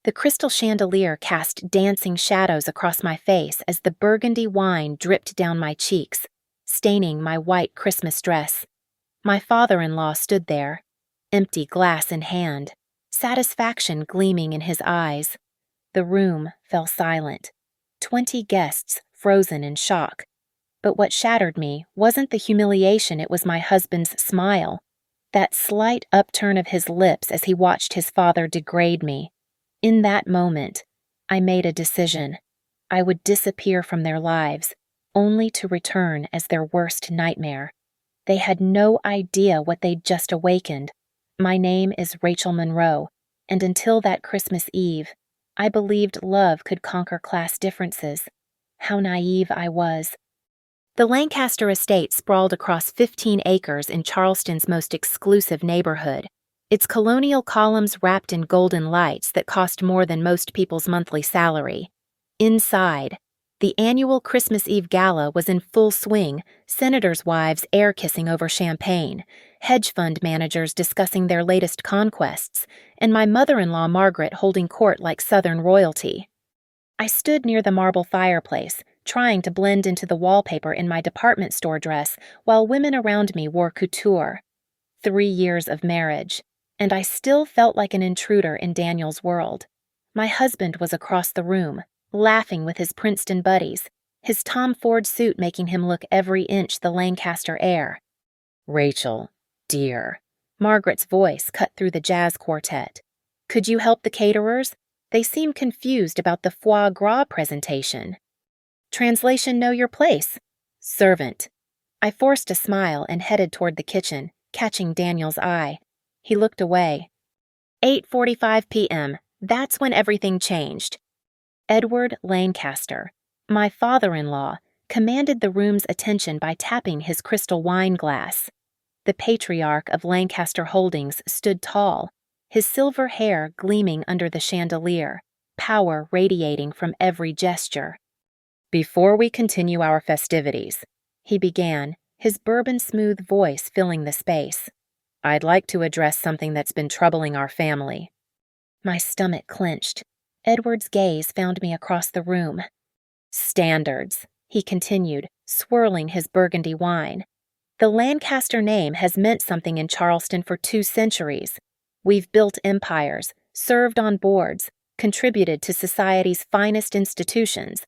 The crystal chandelier cast dancing shadows across my face as the burgundy wine dripped down my cheeks, staining my white Christmas dress. My father-in-law stood there, empty glass in hand, satisfaction gleaming in his eyes. The room fell silent, 20 guests frozen in shock. But what shattered me wasn't the humiliation, it was my husband's smile, that slight upturn of his lips as he watched his father degrade me. In that moment, I made a decision. I would disappear from their lives, only to return as their worst nightmare. They had no idea what they'd just awakened. My name is Rachel Monroe, and until that Christmas Eve, I believed love could conquer class differences. How naive I was. The Lancaster estate sprawled across 15 acres in Charleston's most exclusive neighborhood, its colonial columns wrapped in golden lights that cost more than most people's monthly salary. Inside, the annual Christmas Eve gala was in full swing, senators' wives air-kissing over champagne, hedge fund managers discussing their latest conquests, and my mother-in-law Margaret holding court like Southern royalty. I stood near the marble fireplace, trying to blend into the wallpaper in my department store dress while women around me wore couture. 3 years of marriage, and I still felt like an intruder in Daniel's world. My husband was across the room, laughing with his Princeton buddies, his Tom Ford suit making him look every inch the Lancaster heir. "Rachel, dear," Margaret's voice cut through the jazz quartet. "Could you help the caterers? They seem confused about the foie gras presentation." Translation: know your place. Servant. I forced a smile and headed toward the kitchen, catching Daniel's eye. He looked away. 8:45 p.m. That's when everything changed. Edward Lancaster, my father-in-law, commanded the room's attention by tapping his crystal wine glass. The patriarch of Lancaster Holdings stood tall, his silver hair gleaming under the chandelier, power radiating from every gesture. "Before we continue our festivities," he began, his bourbon-smooth voice filling the space, "I'd like to address something that's been troubling our family." My stomach clenched. Edward's gaze found me across the room. "Standards," he continued, swirling his burgundy wine. "The Lancaster name has meant something in Charleston for 2 centuries. We've built empires, served on boards, contributed to society's finest institutions."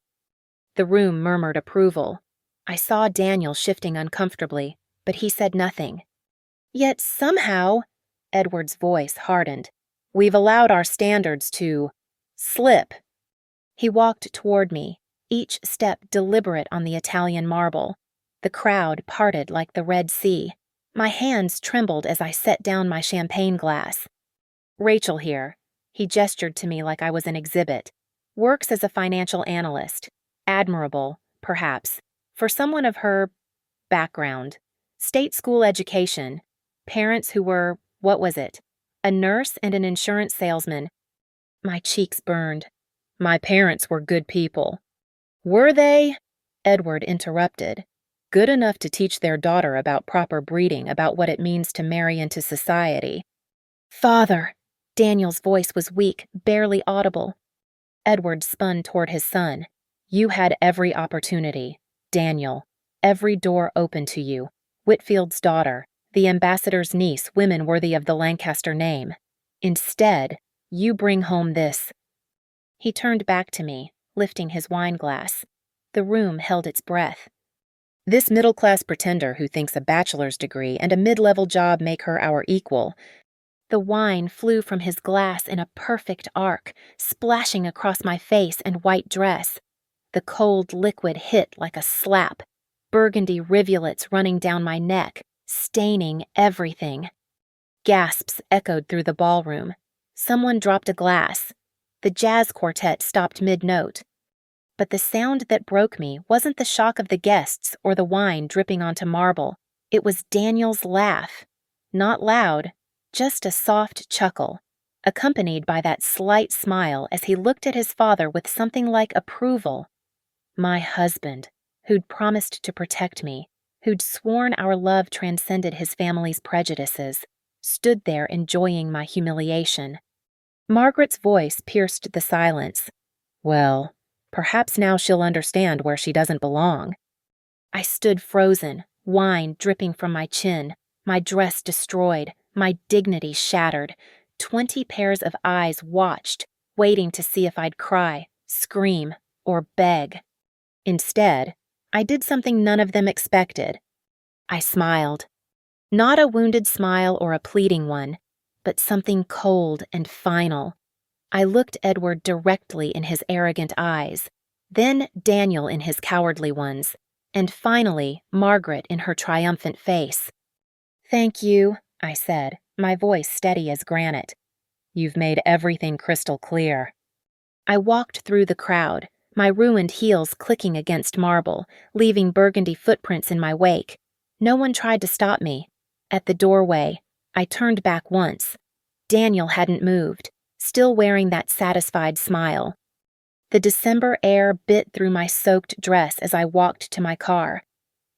The room murmured approval. I saw Daniel shifting uncomfortably, but he said nothing. "Yet somehow," Edward's voice hardened, "we've allowed our standards to slip." He walked toward me, each step deliberate on the Italian marble. The crowd parted like the Red Sea. My hands trembled as I set down my champagne glass. "Rachel here," he gestured to me like I was an exhibit, "works as a financial analyst. Admirable, perhaps, for someone of her background. State school education, parents who were, what was it? A nurse and an insurance salesman." My cheeks burned. "My parents were good people." "Were they?" Edward interrupted. "Good enough to teach their daughter about proper breeding, about what it means to marry into society." "Father!" Daniel's voice was weak, barely audible. Edward spun toward his son. "You had every opportunity, Daniel, every door open to you. Whitfield's daughter, the ambassador's niece, women worthy of the Lancaster name. Instead, you bring home this." He turned back to me, lifting his wine glass. The room held its breath. "This middle-class pretender who thinks a bachelor's degree and a mid-level job make her our equal." The wine flew from his glass in a perfect arc, splashing across my face and white dress. The cold liquid hit like a slap, burgundy rivulets running down my neck, staining everything. Gasps echoed through the ballroom. Someone dropped a glass. The jazz quartet stopped mid-note. But the sound that broke me wasn't the shock of the guests or the wine dripping onto marble. It was Daniel's laugh. Not loud, just a soft chuckle, accompanied by that slight smile as he looked at his father with something like approval. My husband, who'd promised to protect me, who'd sworn our love transcended his family's prejudices, stood there enjoying my humiliation. Margaret's voice pierced the silence. Well, perhaps now she'll understand where she doesn't belong. I stood frozen, wine dripping from my chin, my dress destroyed, my dignity shattered. 20 pairs of eyes watched, waiting to see if I'd cry, scream, or beg. Instead, I did something none of them expected. I smiled. Not a wounded smile or a pleading one, but something cold and final. I looked Edward directly in his arrogant eyes, then Daniel in his cowardly ones, and finally Margaret in her triumphant face. "Thank you," I said, my voice steady as granite. "You've made everything crystal clear." I walked through the crowd, my ruined heels clicking against marble, leaving burgundy footprints in my wake. No one tried to stop me. At the doorway, I turned back once. Daniel hadn't moved, still wearing that satisfied smile. The December air bit through my soaked dress as I walked to my car.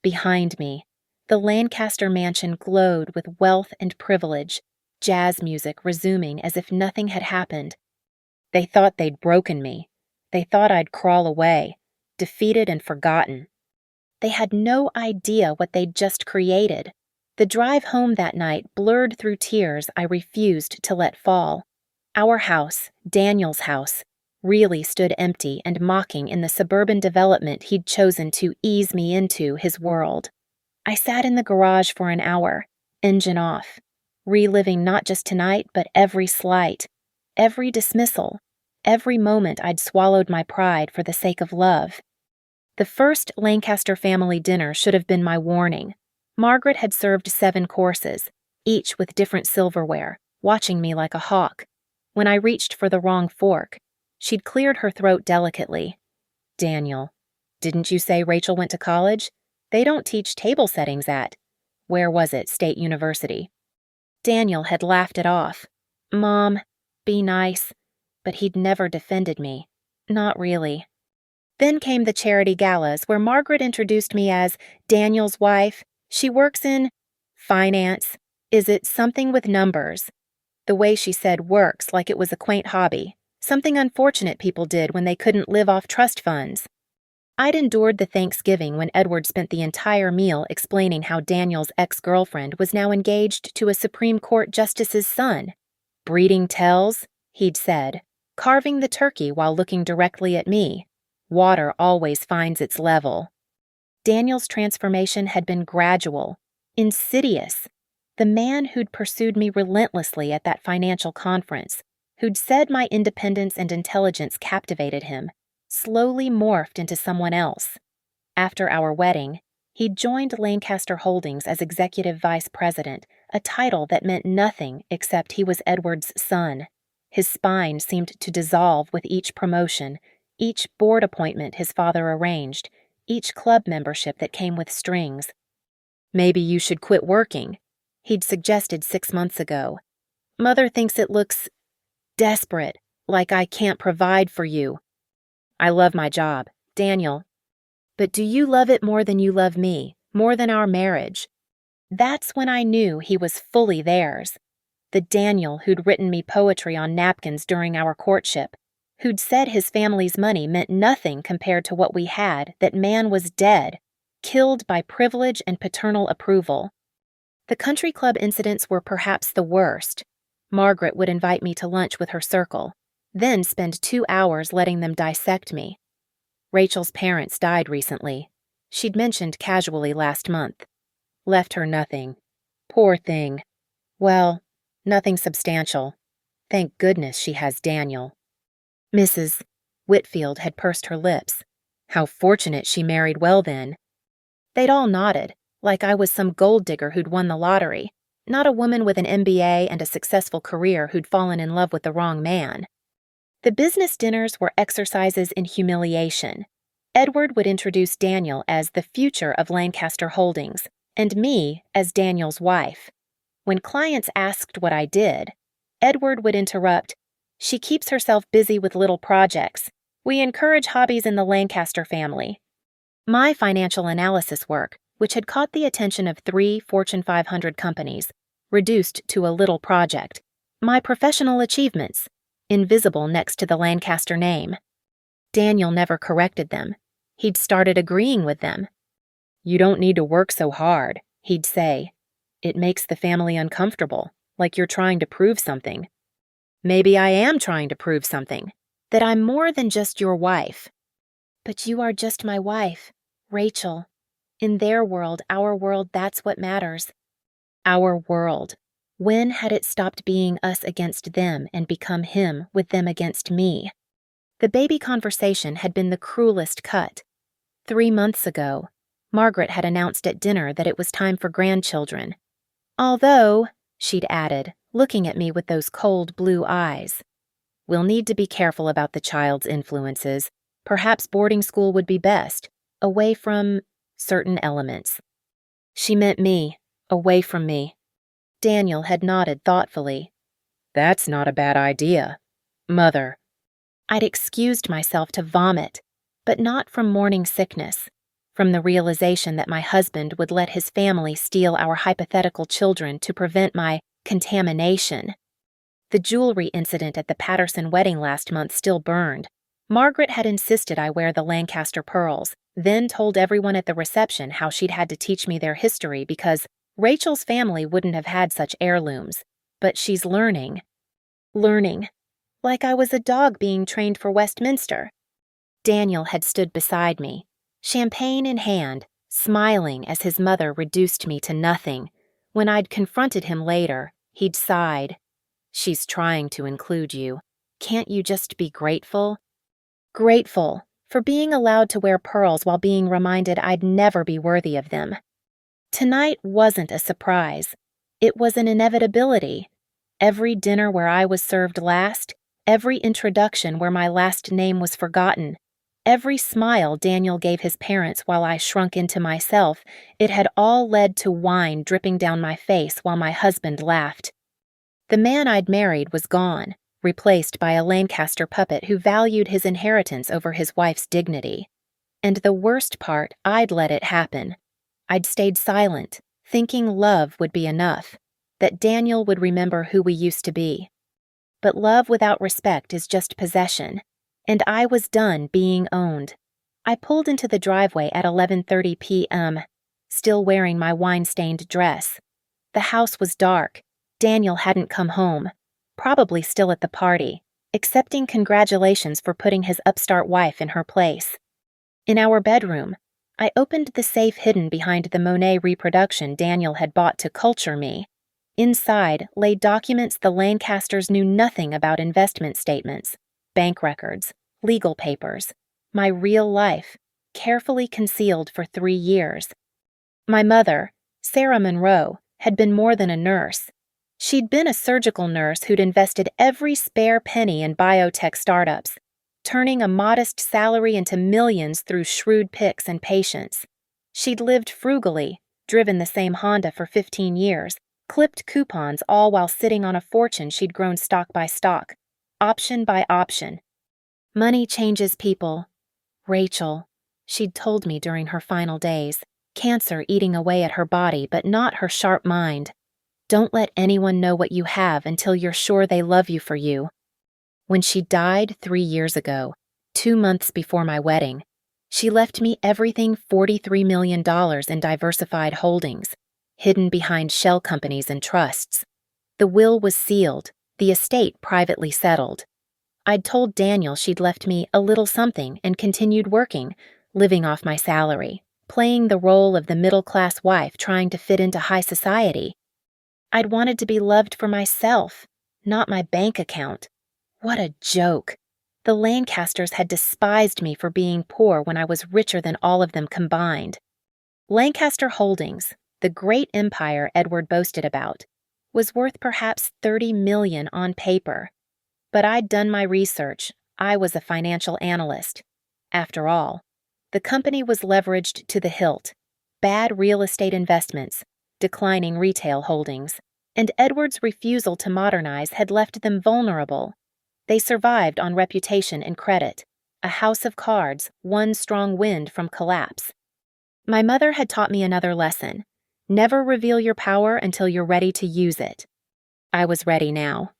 Behind me, the Lancaster mansion glowed with wealth and privilege, jazz music resuming as if nothing had happened. They thought they'd broken me. They thought I'd crawl away, defeated and forgotten. They had no idea what they'd just created. The drive home that night blurred through tears I refused to let fall. Our house, Daniel's house, really stood empty and mocking in the suburban development he'd chosen to ease me into his world. I sat in the garage for an hour, engine off, reliving not just tonight but every slight, every dismissal, every moment I'd swallowed my pride for the sake of love. The first Lancaster family dinner should have been my warning. Margaret had served 7 courses, each with different silverware, watching me like a hawk. When I reached for the wrong fork, she'd cleared her throat delicately. "Daniel, didn't you say Rachel went to college? They don't teach table settings at—" where was it, State University? Daniel had laughed it off. "Mom, be nice." But he'd never defended me. Not really. Then came the charity galas where Margaret introduced me as Daniel's wife. She works in finance. Is it something with numbers? The way she said works like it was a quaint hobby, something unfortunate people did when they couldn't live off trust funds. I'd endured the Thanksgiving when Edward spent the entire meal explaining how Daniel's ex-girlfriend was now engaged to a Supreme Court justice's son. "Breeding tells," he'd said, carving the turkey while looking directly at me. Water always finds its level. Daniel's transformation had been gradual, insidious. The man who'd pursued me relentlessly at that financial conference, who'd said my independence and intelligence captivated him, slowly morphed into someone else. After our wedding, he'd joined Lancaster Holdings as executive vice president, a title that meant nothing except he was Edward's son. His spine seemed to dissolve with each promotion, each board appointment his father arranged, each club membership that came with strings. "Maybe you should quit working," he'd suggested 6 months ago. "Mother thinks it looks desperate, like I can't provide for you." "I love my job, Daniel. But do you love it more than you love me, more than our marriage?" That's when I knew he was fully theirs. The Daniel who'd written me poetry on napkins during our courtship, who'd said his family's money meant nothing compared to what we had, that man was dead, killed by privilege and paternal approval. The country club incidents were perhaps the worst. Margaret would invite me to lunch with her circle, then spend 2 hours letting them dissect me. Rachel's parents died recently. She'd mentioned casually last month. Left her nothing. Poor thing. Well, nothing substantial. Thank goodness she has Daniel. Mrs. Whitfield had pursed her lips. How fortunate she married well then. They'd all nodded, like I was some gold digger who'd won the lottery, not a woman with an MBA and a successful career who'd fallen in love with the wrong man. The business dinners were exercises in humiliation. Edward would introduce Daniel as the future of Lancaster Holdings, and me as Daniel's wife. When clients asked what I did, Edward would interrupt, "She keeps herself busy with little projects. We encourage hobbies in the Lancaster family." My financial analysis work, which had caught the attention of 3 Fortune 500 companies, reduced to a little project. My professional achievements, invisible next to the Lancaster name. Daniel never corrected them. He'd started agreeing with them. "You don't need to work so hard," he'd say. "It makes the family uncomfortable, like you're trying to prove something." Maybe I am trying to prove something, that I'm more than just your wife. But you are just my wife, Rachel. In their world, our world, that's what matters. Our world. When had it stopped being us against them and become him with them against me? The baby conversation had been the cruelest cut. 3 months ago, Margaret had announced at dinner that it was time for grandchildren. Although, she'd added, looking at me with those cold blue eyes, "We'll need to be careful about the child's influences. Perhaps boarding school would be best, away from certain elements." She meant me, away from me. Daniel had nodded thoughtfully. "That's not a bad idea, Mother." I'd excused myself to vomit, but not from morning sickness, from the realization that my husband would let his family steal our hypothetical children to prevent my contamination. The jewelry incident at the Patterson wedding last month still burned. Margaret had insisted I wear the Lancaster pearls, then told everyone at the reception how she'd had to teach me their history because Rachel's family wouldn't have had such heirlooms. But she's learning. Learning. Like I was a dog being trained for Westminster. Daniel had stood beside me, champagne in hand, smiling as his mother reduced me to nothing. When I'd confronted him later, he'd sighed. "She's trying to include you. Can't you just be grateful?" Grateful for being allowed to wear pearls while being reminded I'd never be worthy of them. Tonight wasn't a surprise. It was an inevitability. Every dinner where I was served last, every introduction where my last name was forgotten, every smile Daniel gave his parents while I shrunk into myself, it had all led to wine dripping down my face while my husband laughed. The man I'd married was gone, replaced by a Lancaster puppet who valued his inheritance over his wife's dignity. And the worst part, I'd let it happen. I'd stayed silent, thinking love would be enough, that Daniel would remember who we used to be. But love without respect is just possession, and I was done being owned. I pulled into the driveway at 11:30 p.m., still wearing my wine-stained dress. The house was dark. Daniel hadn't come home, probably still at the party, accepting congratulations for putting his upstart wife in her place. In our bedroom, I opened the safe hidden behind the Monet reproduction Daniel had bought to culture me. Inside lay documents the Lancasters knew nothing about: investment statements, bank records, legal papers, my real life, carefully concealed for 3 years. My mother, Sarah Monroe, had been more than a nurse. She'd been a surgical nurse who'd invested every spare penny in biotech startups, turning a modest salary into millions through shrewd picks and patience. She'd lived frugally, driven the same Honda for 15 years, clipped coupons all while sitting on a fortune she'd grown stock by stock, option by option. "Money changes people. Rachel," she'd told me during her final days, cancer eating away at her body but not her sharp mind. "Don't let anyone know what you have until you're sure they love you for you." When she died 3 years ago, 2 months before my wedding, she left me everything $43 million in diversified holdings, hidden behind shell companies and trusts. The will was sealed, the estate privately settled. I'd told Daniel she'd left me a little something and continued working, living off my salary, playing the role of the middle-class wife trying to fit into high society. I'd wanted to be loved for myself, not my bank account. What a joke. The Lancasters had despised me for being poor when I was richer than all of them combined. Lancaster Holdings, the great empire Edward boasted about, was worth perhaps $30 million on paper. But I'd done my research. I was a financial analyst. After all, the company was leveraged to the hilt. Bad real estate investments, declining retail holdings, and Edward's refusal to modernize had left them vulnerable. They survived on reputation and credit, a house of cards, one strong wind from collapse. My mother had taught me another lesson: never reveal your power until you're ready to use it. I was ready now.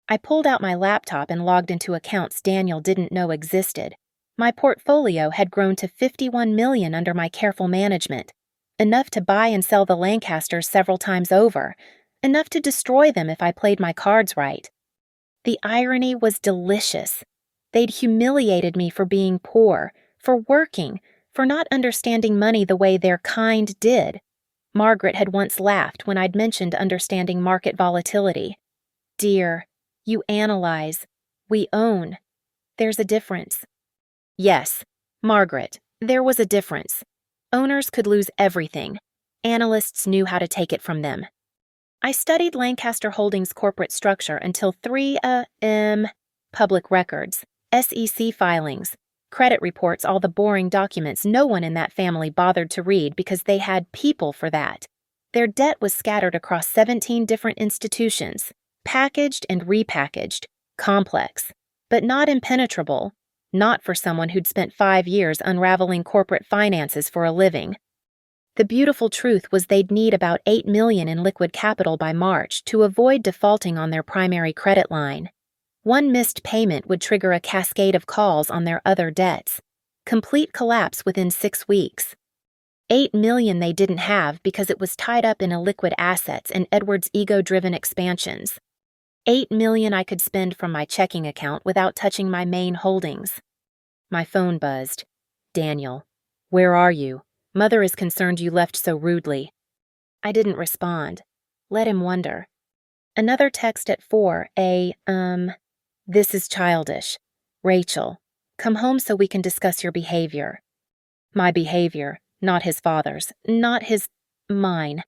I pulled out my laptop and logged into accounts Daniel didn't know existed. My portfolio had grown to $51 million under my careful management, enough to buy and sell the Lancasters several times over, enough to destroy them if I played my cards right. The irony was delicious. They'd humiliated me for being poor, for working, for not understanding money the way their kind did. Margaret had once laughed when I'd mentioned understanding market volatility. Dear, you analyze. We own. There's a difference. Yes, Margaret, there was a difference. Owners could lose everything. Analysts knew how to take it from them. I studied Lancaster Holdings' corporate structure until 3 public records, SEC filings, credit reports, all the boring documents no one in that family bothered to read because they had people for that. Their debt was scattered across 17 different institutions, packaged and repackaged, complex, but not impenetrable, not for someone who'd spent 5 years unraveling corporate finances for a living. The beautiful truth was they'd need about $8 million in liquid capital by March to avoid defaulting on their primary credit line. One missed payment would trigger a cascade of calls on their other debts. Complete collapse within 6 weeks. $8 million they didn't have because it was tied up in illiquid assets and Edward's ego-driven expansions. $8 million I could spend from my checking account without touching my main holdings. My phone buzzed. Daniel, where are you? Mother is concerned you left so rudely. I didn't respond. Let him wonder. Another text at 4, this is childish. Rachel, come home so we can discuss your behavior. My behavior, not his father's, mine.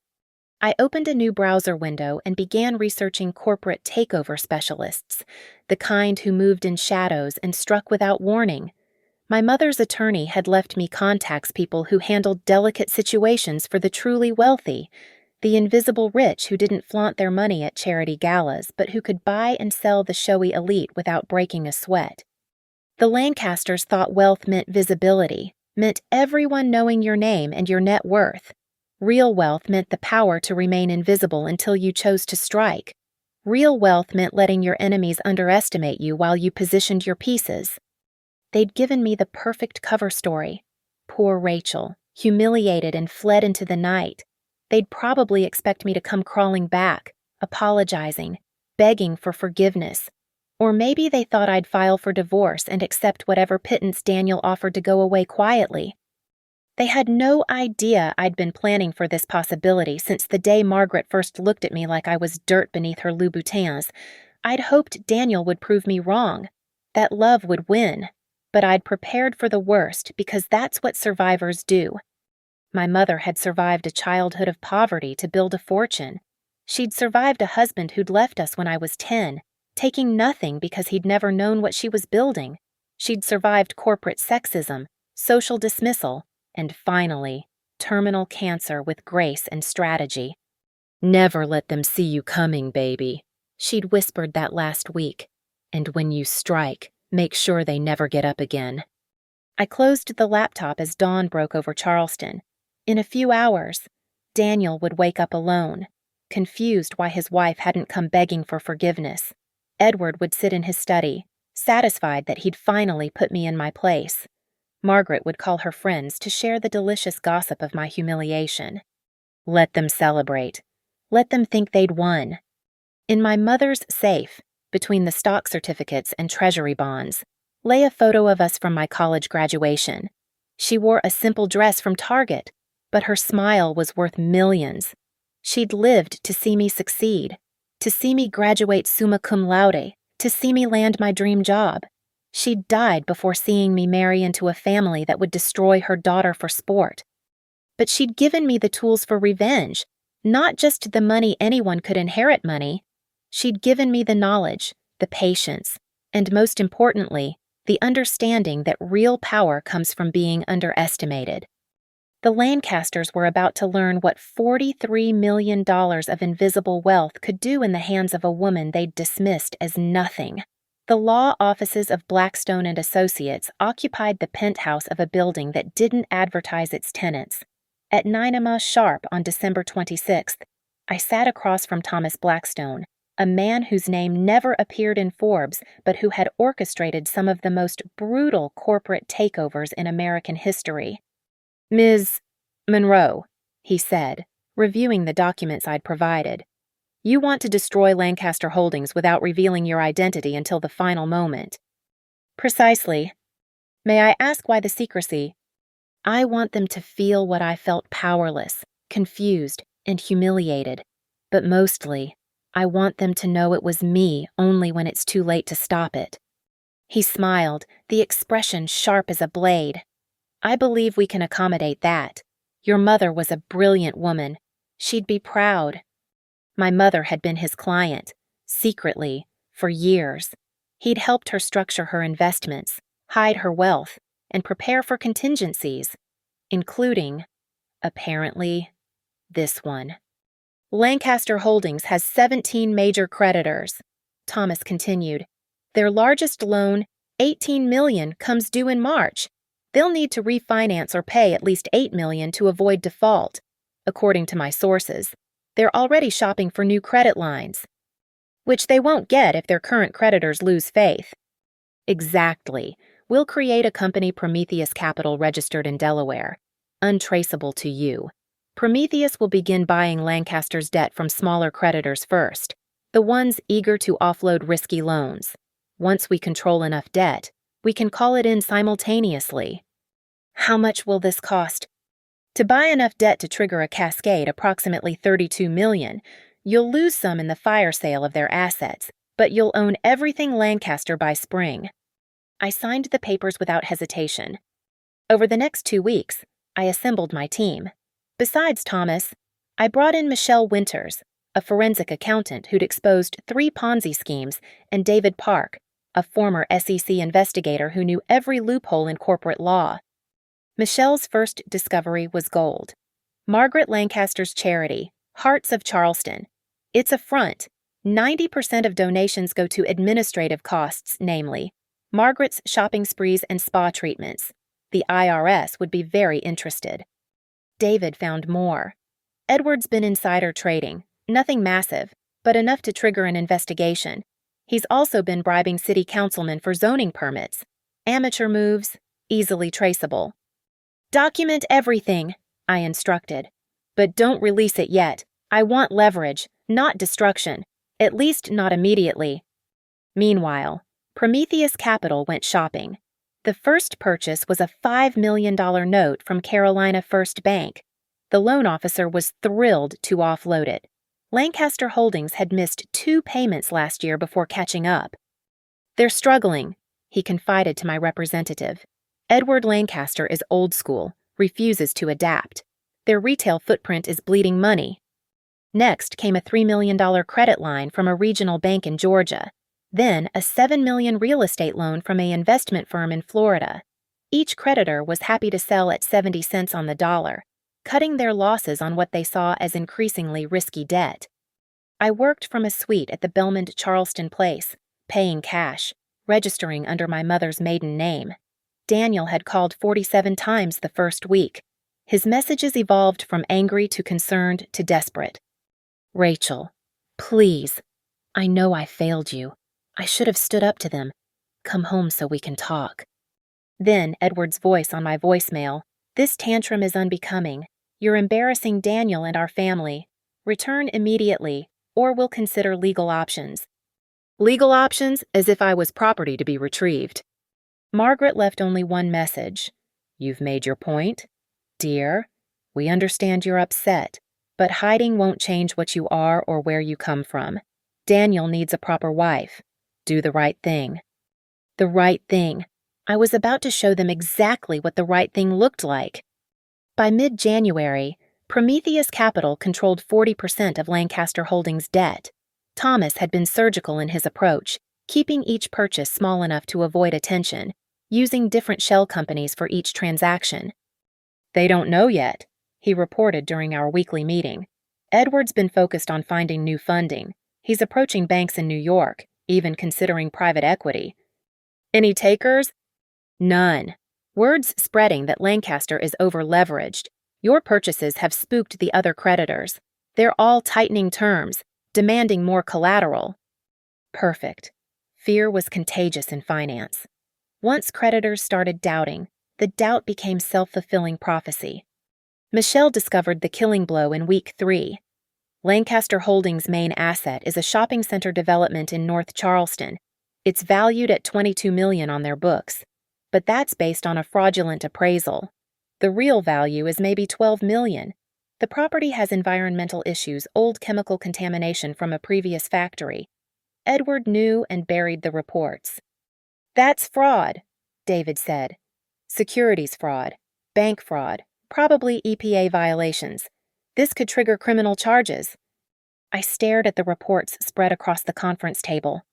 I opened a new browser window and began researching corporate takeover specialists, the kind who moved in shadows and struck without warning. My mother's attorney had left me contacts people who handled delicate situations for the truly wealthy, the invisible rich who didn't flaunt their money at charity galas but who could buy and sell the showy elite without breaking a sweat. The Lancasters thought wealth meant visibility, meant everyone knowing your name and your net worth. Real wealth meant the power to remain invisible until you chose to strike. Real wealth meant letting your enemies underestimate you while you positioned your pieces. They'd given me the perfect cover story. Poor Rachel, humiliated and fled into the night. They'd probably expect me to come crawling back, apologizing, begging for forgiveness. Or maybe they thought I'd file for divorce and accept whatever pittance Daniel offered to go away quietly. They had no idea I'd been planning for this possibility since the day Margaret first looked at me like I was dirt beneath her Louboutins. I'd hoped Daniel would prove me wrong, that love would win. But I'd prepared for the worst because that's what survivors do. My mother had survived a childhood of poverty to build a fortune. She'd survived a husband who'd left us when I was 10, taking nothing because he'd never known what she was building. She'd survived corporate sexism, social dismissal, and finally, terminal cancer with grace and strategy. Never let them see you coming, baby, she'd whispered that last week. And when you strike, make sure they never get up again. I closed the laptop as dawn broke over Charleston. In a few hours, Daniel would wake up alone, confused why his wife hadn't come begging for forgiveness. Edward would sit in his study, satisfied that he'd finally put me in my place. Margaret would call her friends to share the delicious gossip of my humiliation. Let them celebrate. Let them think they'd won. In my mother's safe, between the stock certificates and treasury bonds, lay a photo of us from my college graduation. She wore a simple dress from Target, but her smile was worth millions. She'd lived to see me succeed, to see me graduate summa cum laude, to see me land my dream job. She'd died before seeing me marry into a family that would destroy her daughter for sport. But she'd given me the tools for revenge, not just the money anyone could inherit money. She'd given me the knowledge, the patience, and most importantly, the understanding that real power comes from being underestimated. The Lancasters were about to learn what $43 million of invisible wealth could do in the hands of a woman they'd dismissed as nothing. The law offices of Blackstone and Associates occupied the penthouse of a building that didn't advertise its tenants. At 9 sharp on December 26th, I sat across from Thomas Blackstone, a man whose name never appeared in Forbes but who had orchestrated some of the most brutal corporate takeovers in American history. "Ms. Monroe," he said, reviewing the documents I'd provided. "You want to destroy Lancaster Holdings without revealing your identity until the final moment." "Precisely. May I ask why the secrecy?" "I want them to feel what I felt: powerless, confused, and humiliated. But mostly, I want them to know it was me only when it's too late to stop it." He smiled, the expression sharp as a blade. "I believe we can accommodate that. Your mother was a brilliant woman. She'd be proud." My mother had been his client, secretly, for years. He'd helped her structure her investments, hide her wealth, and prepare for contingencies, including, apparently, this one. "Lancaster Holdings has 17 major creditors," Thomas continued. "Their largest loan, $18 million, comes due in March. They'll need to refinance or pay at least $8 million to avoid default. According to my sources, they're already shopping for new credit lines, which they won't get if their current creditors lose faith." "Exactly. We'll create a company, Prometheus Capital, registered in Delaware, untraceable to you. Prometheus will begin buying Lancaster's debt from smaller creditors first, the ones eager to offload risky loans. Once we control enough debt, we can call it in simultaneously." "How much will this cost?" "To buy enough debt to trigger a cascade, approximately $32 million. You'll lose some in the fire sale of their assets, but you'll own everything Lancaster by spring." I signed the papers without hesitation. Over the next 2 weeks, I assembled my team. Besides Thomas, I brought in Michelle Winters, a forensic accountant who'd exposed 3 Ponzi schemes, and David Park, a former SEC investigator who knew every loophole in corporate law. Michelle's first discovery was gold. Margaret Lancaster's charity, Hearts of Charleston. It's a front. 90% of donations go to administrative costs, namely Margaret's shopping sprees and spa treatments. The IRS would be very interested. David found more. Edward's been insider trading, nothing massive, but enough to trigger an investigation. He's also been bribing city councilmen for zoning permits. Amateur moves, easily traceable. "Document everything," I instructed. "But don't release it yet. I want leverage, not destruction, at least not immediately." Meanwhile, Prometheus Capital went shopping. The first purchase was a $5 million note from Carolina First Bank. The loan officer was thrilled to offload it. Lancaster Holdings had missed 2 payments last year before catching up. "They're struggling," he confided to my representative. "Edward Lancaster is old school, refuses to adapt. Their retail footprint is bleeding money." Next came a $3 million credit line from a regional bank in Georgia. Then a $7 million real estate loan from an investment firm in Florida. Each creditor was happy to sell at 70 cents on the dollar, cutting their losses on what they saw as increasingly risky debt. I worked from a suite at the Belmont Charleston place, paying cash, registering under my mother's maiden name. Daniel had called 47 times the first week. His messages evolved from angry to concerned to desperate. "Rachel, please. I know I failed you. I should have stood up to them. Come home so we can talk." Then Edward's voice on my voicemail. "This tantrum is unbecoming. You're embarrassing Daniel and our family. Return immediately, or we'll consider legal options." Legal options, as if I was property to be retrieved. Margaret left only one message. "You've made your point. Dear, we understand you're upset, but hiding won't change what you are or where you come from. Daniel needs a proper wife. Do the right thing." The right thing. I was about to show them exactly what the right thing looked like. By mid-January, Prometheus Capital controlled 40% of Lancaster Holdings' debt. Thomas had been surgical in his approach, keeping each purchase small enough to avoid attention, using different shell companies for each transaction. "They don't know yet," he reported during our weekly meeting. "Edward's been focused on finding new funding. He's approaching banks in New York, even considering private equity." "Any takers?" "None. Word's spreading that Lancaster is over-leveraged. Your purchases have spooked the other creditors. They're all tightening terms, demanding more collateral. Perfect. Fear was contagious in finance. Once creditors started doubting, the doubt became self-fulfilling prophecy. Michelle discovered the killing blow in week 3. Lancaster Holdings' main asset is a shopping center development in North Charleston. It's valued at $22 million on their books, but that's based on a fraudulent appraisal. The real value is maybe $12 million. The property has environmental issues, old chemical contamination from a previous factory. Edward knew and buried the reports. That's fraud, David said. Securities fraud, bank fraud, probably EPA violations. This could trigger criminal charges. I stared at the reports spread across the conference table.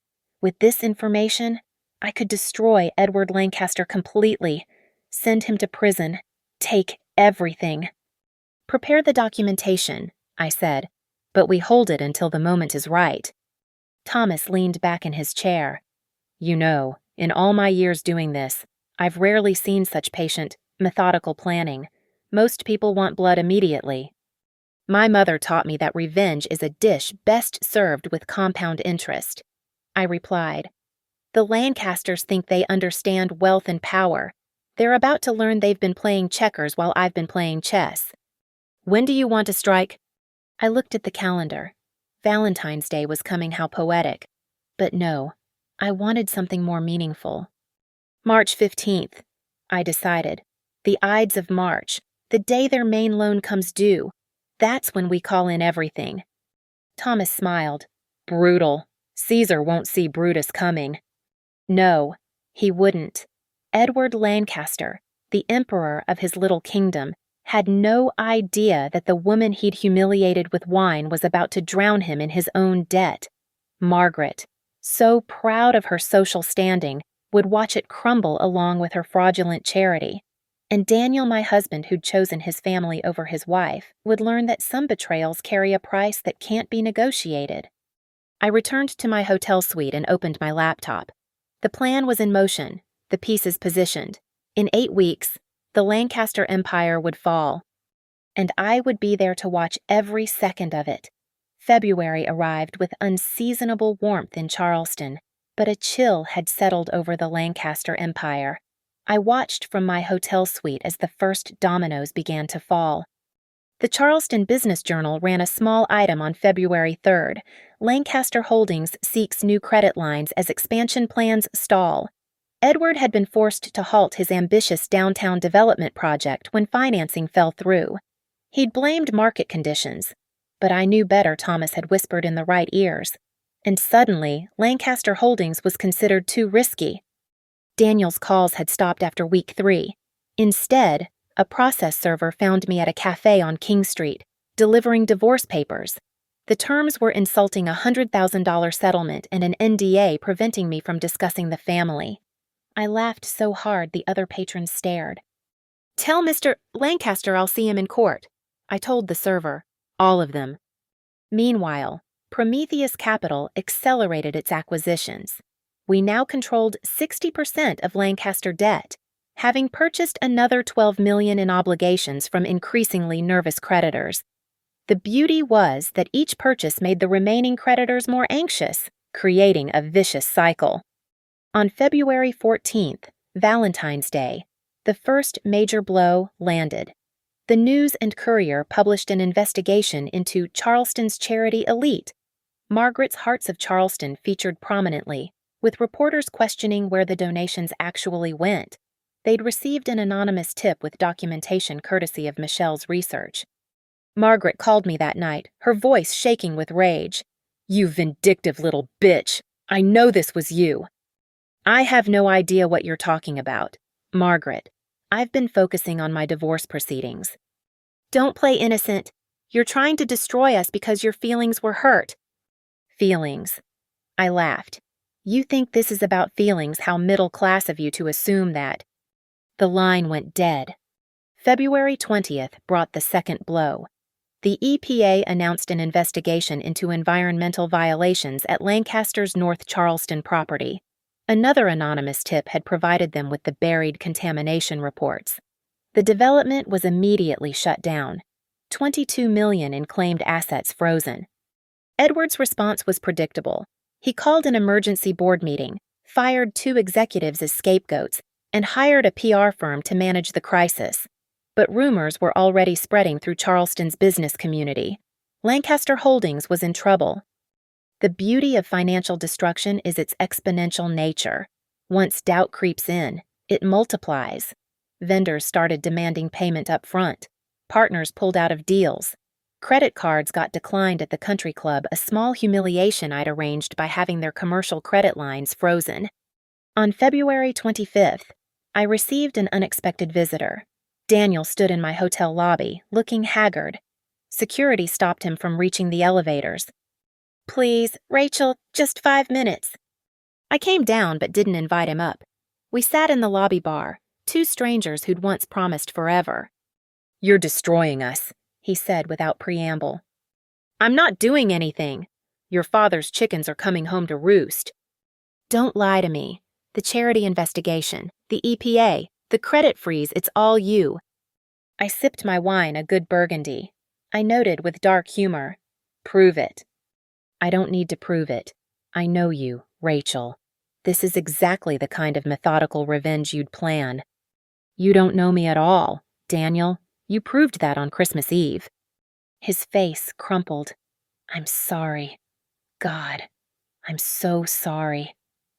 With this information, I could destroy Edward Lancaster completely, send him to prison, take everything. Prepare the documentation, I said, but we hold it until the moment is right. Thomas leaned back in his chair. You know, in all my years doing this, I've rarely seen such patient, methodical planning. Most people want blood immediately. My mother taught me that revenge is a dish best served with compound interest. I replied. The Lancasters think they understand wealth and power. They're about to learn they've been playing checkers while I've been playing chess. When do you want to strike? I looked at the calendar. Valentine's Day was coming, how poetic. But no, I wanted something more meaningful. March 15th, I decided. The Ides of March, the day their main loan comes due. That's when we call in everything. Thomas smiled. Brutal. Caesar won't see Brutus coming. No, he wouldn't. Edward Lancaster, the emperor of his little kingdom, had no idea that the woman he'd humiliated with wine was about to drown him in his own debt. Margaret, so proud of her social standing, would watch it crumble along with her fraudulent charity. And Daniel, my husband, who'd chosen his family over his wife, would learn that some betrayals carry a price that can't be negotiated. I returned to my hotel suite and opened my laptop. The plan was in motion, the pieces positioned. In 8 weeks, the Lancaster Empire would fall. And I would be there to watch every second of it. February arrived with unseasonable warmth in Charleston, but a chill had settled over the Lancaster Empire. I watched from my hotel suite as the first dominoes began to fall. The Charleston Business Journal ran a small item on February 3rd. Lancaster Holdings seeks new credit lines as expansion plans stall. Edward had been forced to halt his ambitious downtown development project when financing fell through. He'd blamed market conditions, but I knew better. Thomas had whispered in the right ears. And suddenly, Lancaster Holdings was considered too risky. Daniel's calls had stopped after week 3. Instead, a process server found me at a cafe on King Street, delivering divorce papers. The terms were insulting a $100,000 settlement and an NDA preventing me from discussing the family. I laughed so hard the other patrons stared. Tell Mr. Lancaster I'll see him in court, I told the server. All of them. Meanwhile, Prometheus Capital accelerated its acquisitions. We now controlled 60% of Lancaster debt, having purchased another $12 million in obligations from increasingly nervous creditors. The beauty was that each purchase made the remaining creditors more anxious, creating a vicious cycle. On February 14th, Valentine's Day, the first major blow landed. The News and Courier published an investigation into Charleston's charity elite. Margaret's Hearts of Charleston featured prominently, with reporters questioning where the donations actually went. They'd received an anonymous tip with documentation courtesy of Michelle's research. Margaret called me that night, her voice shaking with rage. You vindictive little bitch! I know this was you! I have no idea what you're talking about. Margaret, I've been focusing on my divorce proceedings. Don't play innocent. You're trying to destroy us because your feelings were hurt. Feelings. I laughed. You think this is about feelings, how middle class of you to assume that. The line went dead. February 20th brought the second blow. The EPA announced an investigation into environmental violations at Lancaster's North Charleston property. Another anonymous tip had provided them with the buried contamination reports. The development was immediately shut down. $22 million in claimed assets frozen. Edward's response was predictable. He called an emergency board meeting, fired 2 executives as scapegoats, and hired a PR firm to manage the crisis. But rumors were already spreading through Charleston's business community. Lancaster Holdings was in trouble. The beauty of financial destruction is its exponential nature. Once doubt creeps in, it multiplies. Vendors started demanding payment up front. Partners pulled out of deals. Credit cards got declined at the country club, a small humiliation I'd arranged by having their commercial credit lines frozen. On February 25th, I received an unexpected visitor. Daniel stood in my hotel lobby, looking haggard. Security stopped him from reaching the elevators. "Please, Rachel, just 5 minutes." I came down but didn't invite him up. We sat in the lobby bar, 2 strangers who'd once promised forever. "You're destroying us," he said without preamble. "I'm not doing anything. Your father's chickens are coming home to roost." "Don't lie to me. The charity investigation, the EPA, the credit freeze, it's all you." I sipped my wine, a good Burgundy. I noted with dark humor, "Prove it." "I don't need to prove it. I know you, Rachel. This is exactly the kind of methodical revenge you'd plan." "You don't know me at all, Daniel. You proved that on Christmas Eve." His face crumpled. "I'm sorry. God, I'm so sorry.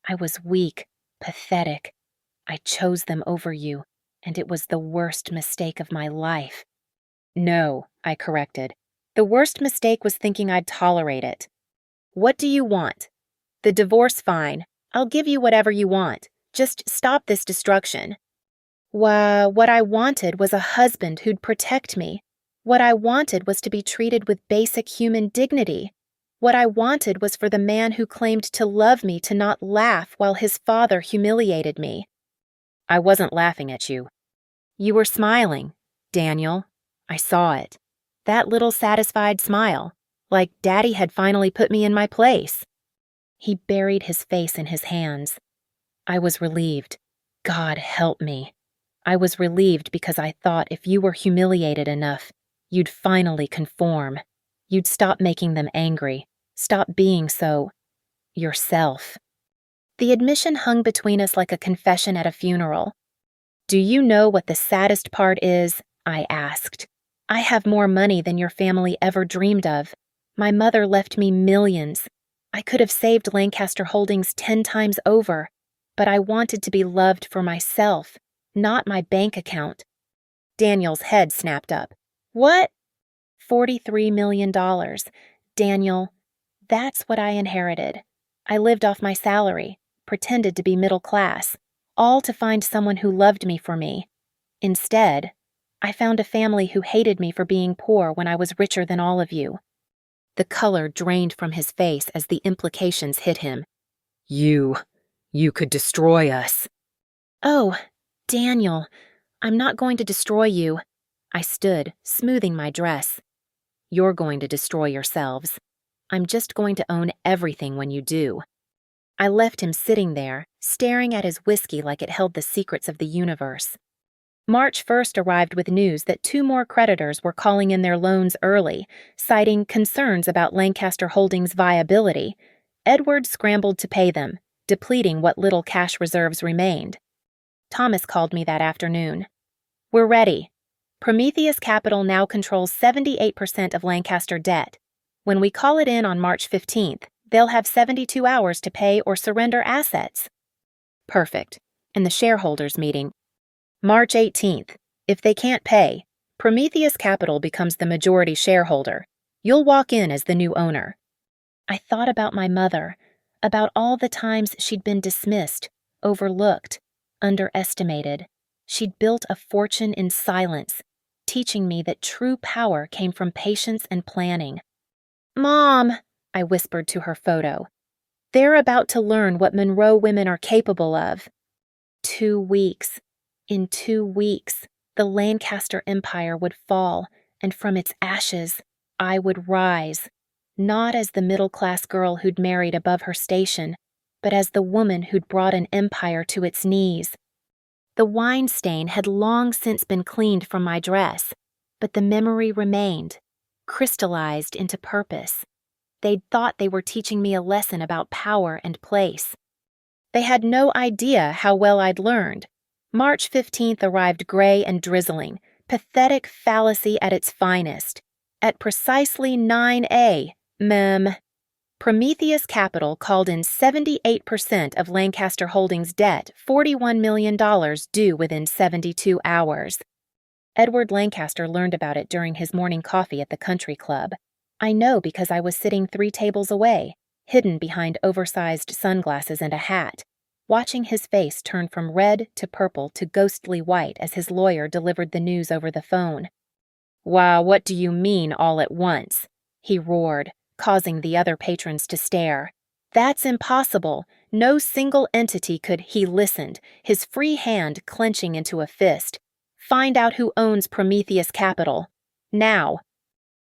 I was weak, pathetic. I chose them over you, and it was the worst mistake of my life." "No," I corrected. "The worst mistake was thinking I'd tolerate it." "What do you want?" "The divorce, fine. I'll give you whatever you want. Just stop this destruction." What I wanted was a husband who'd protect me. What I wanted was to be treated with basic human dignity. What I wanted was for the man who claimed to love me to not laugh while his father humiliated me. "I wasn't laughing at you." "You were smiling, Daniel. I saw it. That little satisfied smile, like Daddy had finally put me in my place." He buried his face in his hands. I was relieved. God help me. I was relieved because I thought if you were humiliated enough, you'd finally conform. You'd stop making them angry. Stop being so yourself. The admission hung between us like a confession at a funeral. "Do you know what the saddest part is?" I asked. "I have more money than your family ever dreamed of. My mother left me millions. I could have saved Lancaster Holdings 10 times over, but I wanted to be loved for myself, not my bank account." Daniel's head snapped up. "What?" $43 million. Daniel, that's what I inherited. I lived off my salary, pretended to be middle class, all to find someone who loved me for me. Instead, I found a family who hated me for being poor when I was richer than all of you." The color drained from his face as the implications hit him. You could destroy us." "Oh, Daniel, I'm not going to destroy you." I stood, smoothing my dress. "You're going to destroy yourselves. I'm just going to own everything when you do." I left him sitting there, staring at his whiskey like it held the secrets of the universe. March 1st arrived with news that 2 more creditors were calling in their loans early, citing concerns about Lancaster Holdings' viability. Edward scrambled to pay them, depleting what little cash reserves remained. Thomas called me that afternoon. "We're ready. Prometheus Capital now controls 78% of Lancaster debt. When we call it in on March 15th, they'll have 72 hours to pay or surrender assets." Perfect. And the shareholders meeting. March 18th. If they can't pay, Prometheus Capital becomes the majority shareholder. You'll walk in as the new owner. I thought about my mother, about all the times she'd been dismissed, overlooked, underestimated. She'd built a fortune in silence, teaching me that true power came from patience and planning. "Mom," I whispered to her photo, "they're about to learn what Monroe women are capable of." 2 weeks. In 2 weeks, the Lancaster Empire would fall, and from its ashes, I would rise, not as the middle-class girl who'd married above her station, but as the woman who'd brought an empire to its knees. The wine stain had long since been cleaned from my dress, but the memory remained, crystallized into purpose. They'd thought they were teaching me a lesson about power and place. They had no idea how well I'd learned. March 15th arrived gray and drizzling, pathetic fallacy at its finest. At precisely 9 a.m., Prometheus Capital called in 78% of Lancaster Holdings' debt, $41 million due within 72 hours. Edward Lancaster learned about it during his morning coffee at the country club. I know because I was sitting 3 tables away, hidden behind oversized sunglasses and a hat, watching his face turn from red to purple to ghostly white as his lawyer delivered the news over the phone. "Wow, what do you mean all at once?" he roared, causing the other patrons to stare. "That's impossible. No single entity could." He listened, his free hand clenching into a fist. "Find out who owns Prometheus Capital. Now."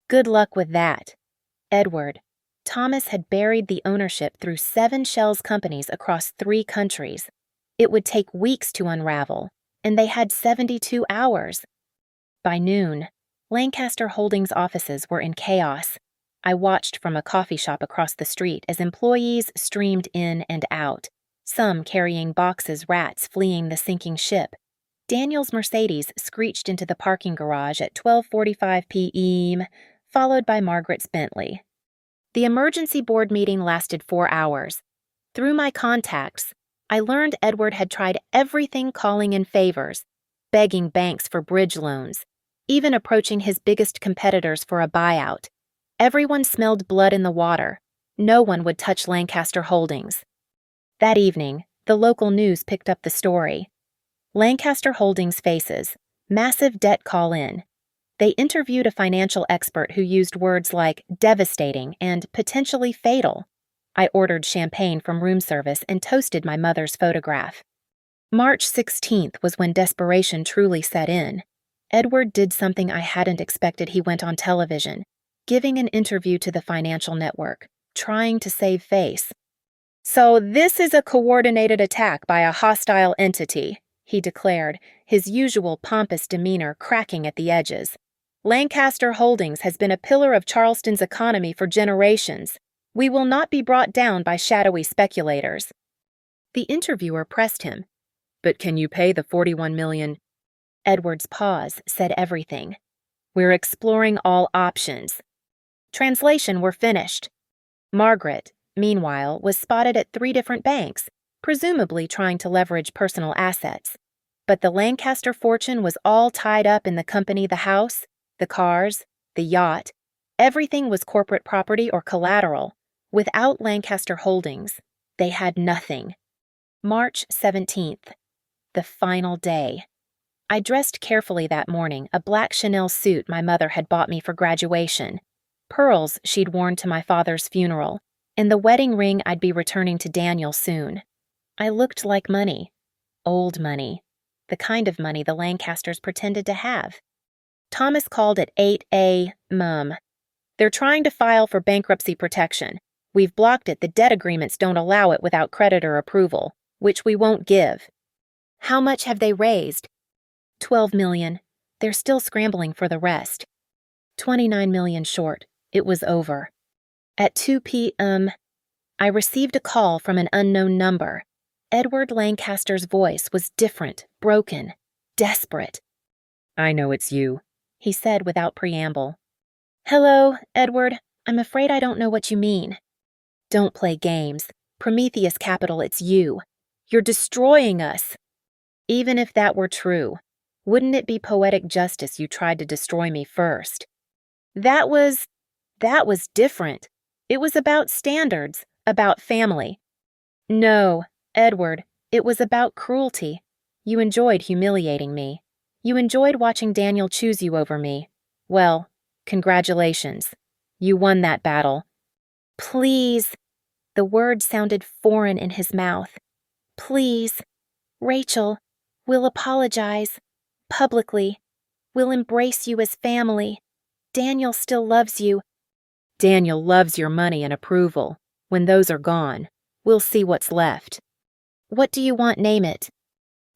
"Good luck with that." Edward. Thomas had buried the ownership through 7 shells companies across 3 countries. It would take weeks to unravel, and they had 72 hours. By noon, Lancaster Holdings offices were in chaos. I watched from a coffee shop across the street as employees streamed in and out, some carrying boxes, rats fleeing the sinking ship. Daniel's Mercedes screeched into the parking garage at 12:45 p.m., followed by Margaret's Bentley. The emergency board meeting lasted 4 hours. Through my contacts, I learned Edward had tried everything calling in favors, begging banks for bridge loans, even approaching his biggest competitors for a buyout. Everyone smelled blood in the water. No one would touch Lancaster Holdings. That evening, the local news picked up the story. Lancaster Holdings faces massive debt call-in. They interviewed a financial expert who used words like devastating and potentially fatal. I ordered champagne from room service and toasted my mother's photograph. March 16th was when desperation truly set in. Edward did something I hadn't expected. He went on television, giving an interview to the financial network, trying to save face. "So this is a coordinated attack by a hostile entity," he declared, his usual pompous demeanor cracking at the edges. "Lancaster Holdings has been a pillar of Charleston's economy for generations. We will not be brought down by shadowy speculators." The interviewer pressed him. "But can you pay the $41 million?" Edward's pause said everything. "We're exploring all options." Translation: "We're finished." Margaret, meanwhile, was spotted at 3 different banks, presumably trying to leverage personal assets. But the Lancaster fortune was all tied up in the company, the house, the cars, the yacht. Everything was corporate property or collateral. Without Lancaster Holdings, they had nothing. March 17th, the final day. I dressed carefully that morning, a black Chanel suit my mother had bought me for graduation, pearls she'd worn to my father's funeral, and the wedding ring I'd be returning to Daniel soon. I looked like money. Old money. The kind of money the Lancasters pretended to have. Thomas called at 8 a.m. "They're trying to file for bankruptcy protection. We've blocked it. The debt agreements don't allow it without creditor approval, which we won't give." "How much have they raised?" $12 million. They're still scrambling for the rest. $29 million short. It was over. At 2 p.m., I received a call from an unknown number. Edward Lancaster's voice was different, broken, desperate. "I know it's you," he said without preamble. "Hello, Edward. I'm afraid I don't know what you mean." "Don't play games. Prometheus Capital, it's you. You're destroying us." "Even if that were true, wouldn't it be poetic justice you tried to destroy me first?" That was different. It was about standards, about family." "No, Edward, it was about cruelty. You enjoyed humiliating me. You enjoyed watching Daniel choose you over me. Well, congratulations. You won that battle." "Please." The word sounded foreign in his mouth. "Please. Rachel, we'll apologize. Publicly. We'll embrace you as family. Daniel still loves you." "Daniel loves your money and approval. When those are gone, we'll see what's left." "What do you want? Name it."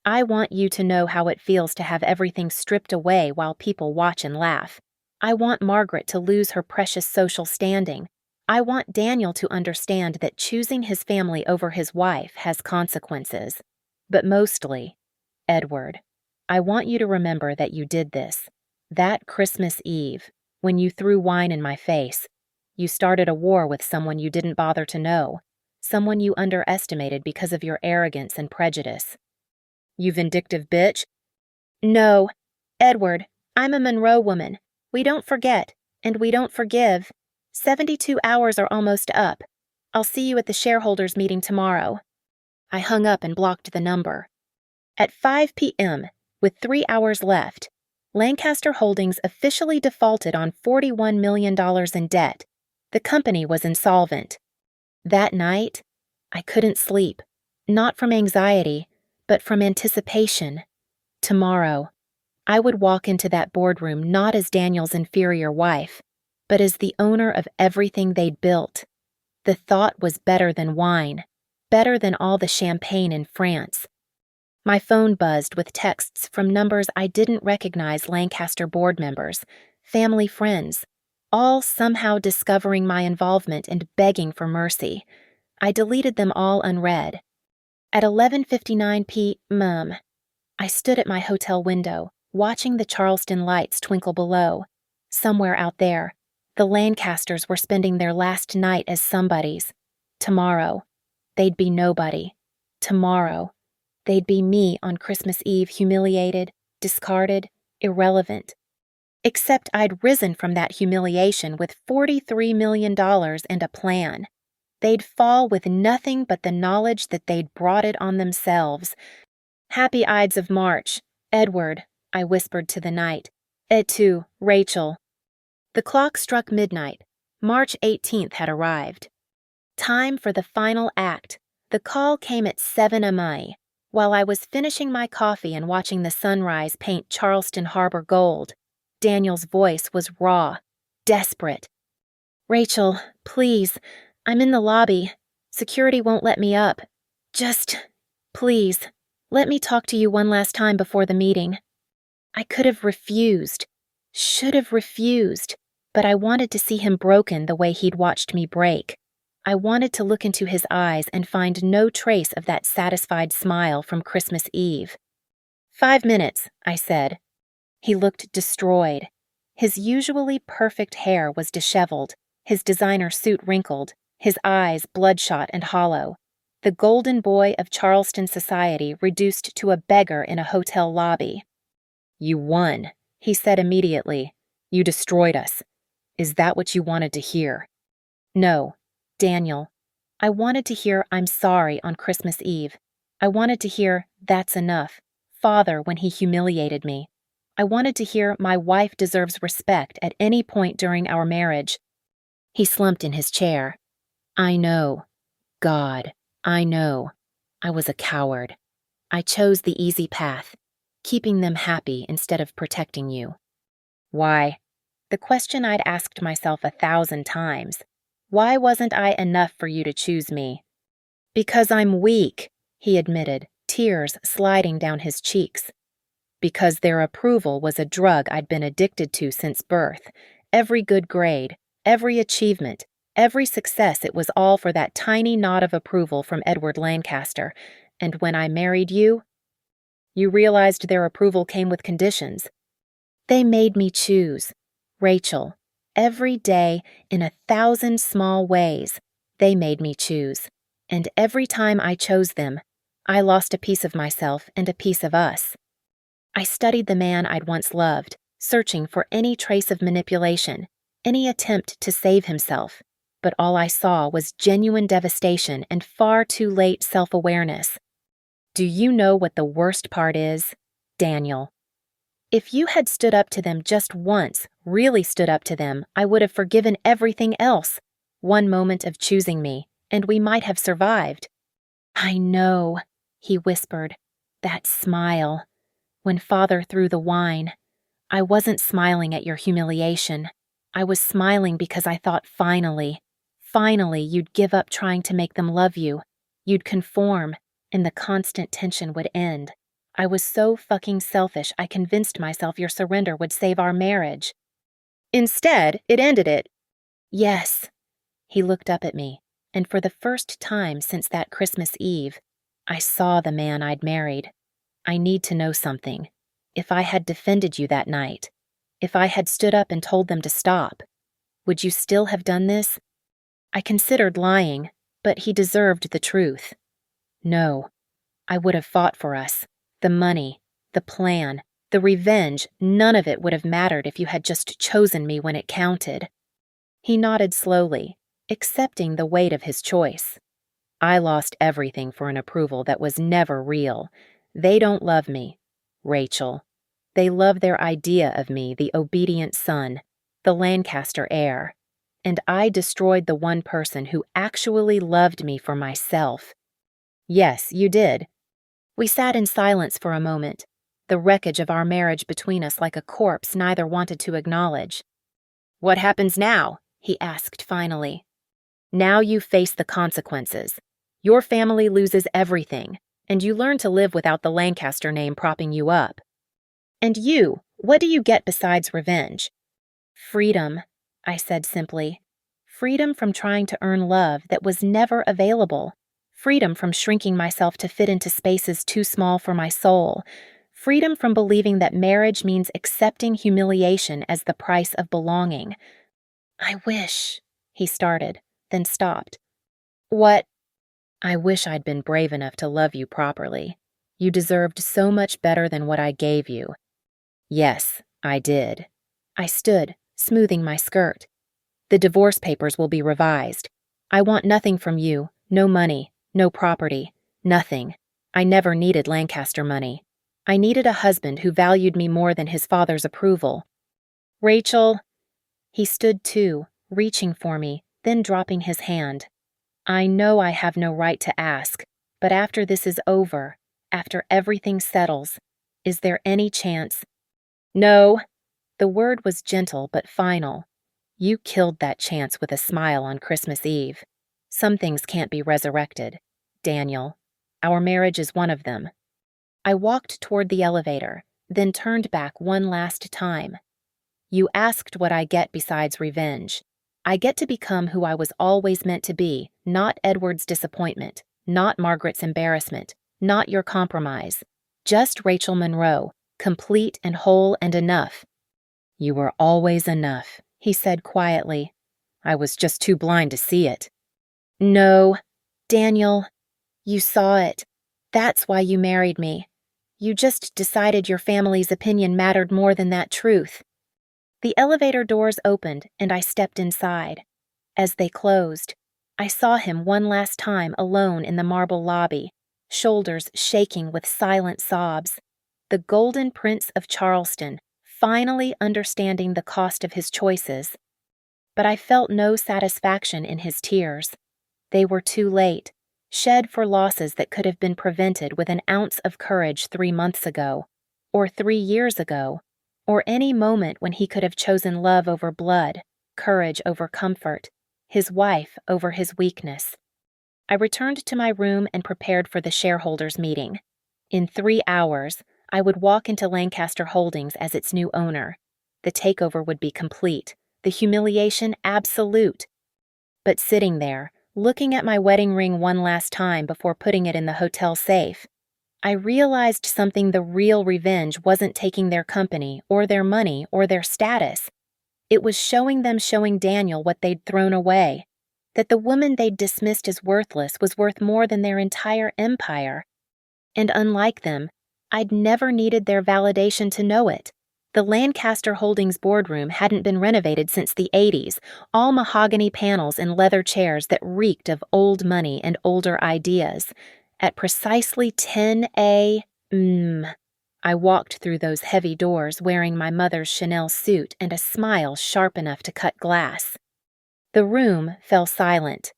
"I want you to know how it feels to have everything stripped away while people watch and laugh. I want Margaret to lose her precious social standing. I want Daniel to understand that choosing his family over his wife has consequences. But mostly, Edward, I want you to remember that you did this. That Christmas Eve, when you threw wine in my face, you started a war with someone you didn't bother to know, someone you underestimated because of your arrogance and prejudice. You vindictive bitch. No, Edward, I'm a Monroe woman. We don't forget, and we don't forgive. 72 hours are almost up. I'll see you at the shareholders' meeting tomorrow. I hung up and blocked the number. At 5 p.m., with 3 hours left, Lancaster Holdings officially defaulted on $41 million in debt. The company was insolvent. That night, I couldn't sleep, not from anxiety, but from anticipation. Tomorrow, I would walk into that boardroom not as Daniel's inferior wife, but as the owner of everything they'd built. The thought was better than wine, better than all the champagne in France. My phone buzzed with texts from numbers I didn't recognize. Lancaster board members, family friends, all somehow discovering my involvement and begging for mercy. I deleted them all unread. At 11:59 p.m., I stood at my hotel window, watching the Charleston lights twinkle below. Somewhere out there, the Lancasters were spending their last night as somebodies. Tomorrow, they'd be nobody. Tomorrow, they'd be me on Christmas Eve, humiliated, discarded, irrelevant. Except I'd risen from that humiliation with $43 million and a plan. They'd fall with nothing but the knowledge that they'd brought it on themselves. Happy Ides of March, Edward, I whispered to the night. Et tu, Rachel. The clock struck midnight. March 18th had arrived. Time for the final act. The call came at 7 a.m. While I was finishing my coffee and watching the sunrise paint Charleston Harbor gold. Daniel's voice was raw, desperate. Rachel, please, I'm in the lobby. Security won't let me up. Just, please, let me talk to you one last time before the meeting. I could have refused, should have refused, but I wanted to see him broken the way he'd watched me break. I wanted to look into his eyes and find no trace of that satisfied smile from Christmas Eve. 5 minutes, I said. He looked destroyed. His usually perfect hair was disheveled, his designer suit wrinkled, his eyes bloodshot and hollow. The golden boy of Charleston society reduced to a beggar in a hotel lobby. You won, he said immediately. You destroyed us. Is that what you wanted to hear? No, Daniel. I wanted to hear I'm sorry on Christmas Eve. I wanted to hear that's enough, Father, when he humiliated me. I wanted to hear my wife deserves respect at any point during our marriage. He slumped in his chair. I know. God, I know. I was a coward. I chose the easy path, keeping them happy instead of protecting you. Why? The question I'd asked myself 1,000 times. Why wasn't I enough for you to choose me? Because I'm weak, he admitted, tears sliding down his cheeks. Because their approval was a drug I'd been addicted to since birth. Every good grade, every achievement, every success, it was all for that tiny nod of approval from Edward Lancaster. And when I married you, you realized their approval came with conditions. They made me choose. Rachel, every day, in 1,000 small ways, they made me choose. And every time I chose them, I lost a piece of myself and a piece of us. I studied the man I'd once loved, searching for any trace of manipulation, any attempt to save himself, but all I saw was genuine devastation and far too late self-awareness. Do you know what the worst part is, Daniel? If you had stood up to them just once, really stood up to them, I would have forgiven everything else. One moment of choosing me, and we might have survived. I know, he whispered. That smile. When Father threw the wine, I wasn't smiling at your humiliation. I was smiling because I thought finally you'd give up trying to make them love you. You'd conform, and the constant tension would end. I was so fucking selfish I convinced myself your surrender would save our marriage. Instead, it ended it. Yes. He looked up at me, and for the first time since that Christmas Eve, I saw the man I'd married. I need to know something. If I had defended you that night, if I had stood up and told them to stop, would you still have done this? I considered lying, but he deserved the truth. No, I would have fought for us. The money, the plan, the revenge, none of it would have mattered if you had just chosen me when it counted. He nodded slowly, accepting the weight of his choice. I lost everything for an approval that was never real. They don't love me, Rachel. They love their idea of me, the obedient son, the Lancaster heir. And I destroyed the one person who actually loved me for myself. Yes, you did. We sat in silence for a moment, the wreckage of our marriage between us like a corpse neither wanted to acknowledge. What happens now? He asked finally. Now you face the consequences. Your family loses everything, and you learn to live without the Lancaster name propping you up. And you, what do you get besides revenge? Freedom, I said simply. Freedom from trying to earn love that was never available. Freedom from shrinking myself to fit into spaces too small for my soul. Freedom from believing that marriage means accepting humiliation as the price of belonging. I wish, he started, then stopped. What? I wish I'd been brave enough to love you properly. You deserved so much better than what I gave you. Yes, I did. I stood, smoothing my skirt. The divorce papers will be revised. I want nothing from you, no money, no property, nothing. I never needed Lancaster money. I needed a husband who valued me more than his father's approval. Rachel. He stood too, reaching for me, then dropping his hand. I know I have no right to ask, but after this is over, after everything settles, is there any chance? No. The word was gentle but final. You killed that chance with a smile on Christmas Eve. Some things can't be resurrected. Daniel, our marriage is one of them. I walked toward the elevator, then turned back one last time. You asked what I get besides revenge. I get to become who I was always meant to be, not Edward's disappointment, not Margaret's embarrassment, not your compromise. Just Rachel Monroe, complete and whole and enough. You were always enough, he said quietly. I was just too blind to see it. No, Daniel, you saw it. That's why you married me. You just decided your family's opinion mattered more than that truth. The elevator doors opened and I stepped inside. As they closed, I saw him one last time alone in the marble lobby, shoulders shaking with silent sobs. The Golden Prince of Charleston, finally understanding the cost of his choices. But I felt no satisfaction in his tears. They were too late, shed for losses that could have been prevented with an ounce of courage 3 months ago, or 3 years ago, or any moment when he could have chosen love over blood, courage over comfort, his wife over his weakness. I returned to my room and prepared for the shareholders' meeting. In 3 hours, I would walk into Lancaster Holdings as its new owner. The takeover would be complete, the humiliation absolute. But sitting there, looking at my wedding ring one last time before putting it in the hotel safe, I realized something. The real revenge wasn't taking their company or their money or their status. It was showing Daniel what they'd thrown away, that the woman they'd dismissed as worthless was worth more than their entire empire. And unlike them, I'd never needed their validation to know it. The Lancaster Holdings boardroom hadn't been renovated since the 80s, all mahogany panels and leather chairs that reeked of old money and older ideas. At precisely 10 a.m., I walked through those heavy doors wearing my mother's Chanel suit and a smile sharp enough to cut glass. The room fell silent.